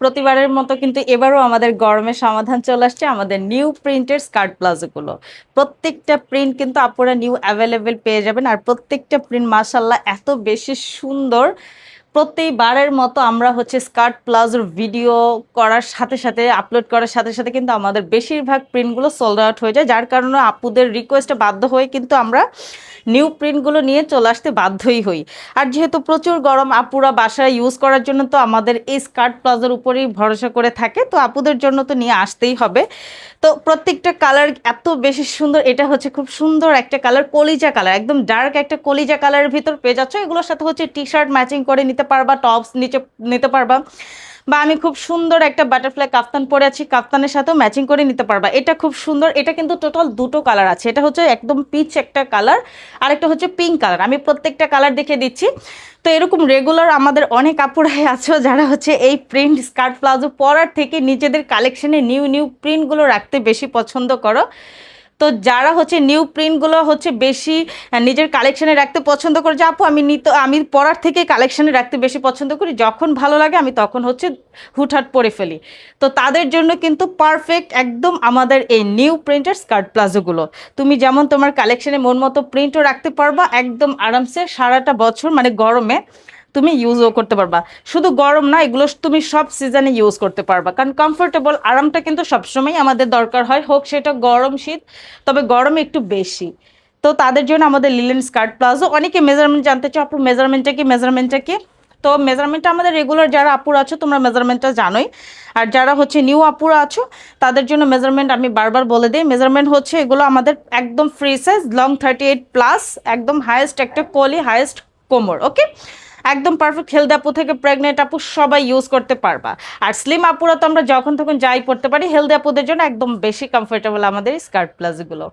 প্রতিবারের মতো কিন্তু এবারও আমাদের গরমের সমাধান চলে আসছে আমাদের নিউ প্রিন্টের স্কার্ট প্লাজোগুলো। প্রত্যেকটা প্রিন্ট কিন্তু আপনারা নিউ অ্যাভেলেবেল পেয়ে যাবেন, আর প্রত্যেকটা প্রিন্ট মাশাল্লাহ এত বেশি সুন্দর। প্রতিবারের মতো আমরা হচ্ছে স্কার্ট প্লাজোর ভিডিও করার সাথে সাথে, আপলোড করার সাথে সাথে কিন্তু আমাদের বেশিরভাগ প্রিন্টগুলো সোল্ড আউট হয়ে যায়, যার কারণে আপুদের রিকোয়েস্টে বাধ্য হয়ে কিন্তু আমরা নিউ প্রিন্টগুলো নিয়ে চলে আসতে বাধ্যই হই। আর যেহেতু প্রচুর গরম, আপুরা বাসায় ইউজ করার জন্য তো আমাদের এই স্কার্ট প্লাজোর উপরেই ভরসা করে থাকে, তো আপুদের জন্য তো নিয়ে আসতেই হবে। তো প্রত্যেকটা কালার এত বেশি সুন্দর। এটা হচ্ছে খুব সুন্দর একটা কালার, কলিজা কালার, একদম ডার্ক একটা কলিজা কালারের ভিতর পেয়ে যাচ্ছ। এগুলোর সাথে হচ্ছে টি শার্ট ম্যাচিং করে নিতে পারবা, টপস নিচে নিতে পারবা, বা আমি খুব সুন্দর একটা বাটারফ্লাই কাফতান পরে আছি, কাফতানের সাথেও ম্যাচিং করে নিতে পারবা। এটা খুব সুন্দর। এটা কিন্তু টোটাল দুটো কালার আছে, এটা হচ্ছে একদম পিচ একটা কালার, আর একটা হচ্ছে পিঙ্ক কালার। আমি প্রত্যেকটা কালার দেখে দিচ্ছি। তো এরকম রেগুলার আমাদের অনেক আপুরাই আছো যারা হচ্ছে এই প্রিন্ট স্কার্ট প্লাজো পরার থেকে নিজেদের কালেকশনে নিউ নিউ প্রিন্টগুলো রাখতে বেশি পছন্দ করো। তো যারা হচ্ছে নিউ প্রিন্টগুলো হচ্ছে বেশি নিজের কালেকশনে রাখতে পছন্দ করে, যে আপু আমি পরার থেকে কালেকশনে রাখতে বেশি পছন্দ করি, যখন ভালো লাগে আমি তখন হচ্ছে হুটহাট পরে ফেলি। তো তাদের জন্য কিন্তু পারফেক্ট একদম আমাদের এই নিউ প্রিন্টের স্কার্ট প্লাজোগুলো। তুমি যেমন তোমার কালেকশনে মন মতো প্রিন্টও রাখতে পারবা একদম আরামসে সারাটা বছর, মানে গরমে তুমি ইউজও করতে পারবা। শুধু গরম না, এগুলো তুমি সব সিজনে ইউজ করতে পারবা, কারণ কমফোর্টেবল আরামটা কিন্তু সবসময় আমাদের দরকার হয়, হোক সেটা গরম শীত, তবে গরমে একটু বেশি। তো তাদের জন্য আমাদের লিলেন স্কার্ট প্লাজো। অনেকে মেজারমেন্ট জানতে চাও, আপু মেজারমেন্টটা কি। তো মেজারমেন্টটা আমাদের রেগুলার যারা আপুরা আছো তোমরা মেজারমেন্টটা জানোই, আর যারা হচ্ছে নিউ আপুরা আছো তাদের জন্য মেজারমেন্ট আমি বারবার বলে দিই। মেজারমেন্ট হচ্ছে এগুলো আমাদের একদম ফ্রি সাইজ, লং 38+, একদম হায়েস্ট একটা কলি, হায়েস্ট কোমর, ওকে। একদম পারফেক্ট। হেলদি আপু থেকে প্রেগনেন্ট আপু সবাই ইউজ করতে পারবা। আর স্লিম আপুরা তো আমরা যখন তখন যাই পড়তে পারি, হেলদি আপুদের জন্য একদম বেশি কমফোর্টেবল আমাদের স্কার্ট প্লাজোগুলো।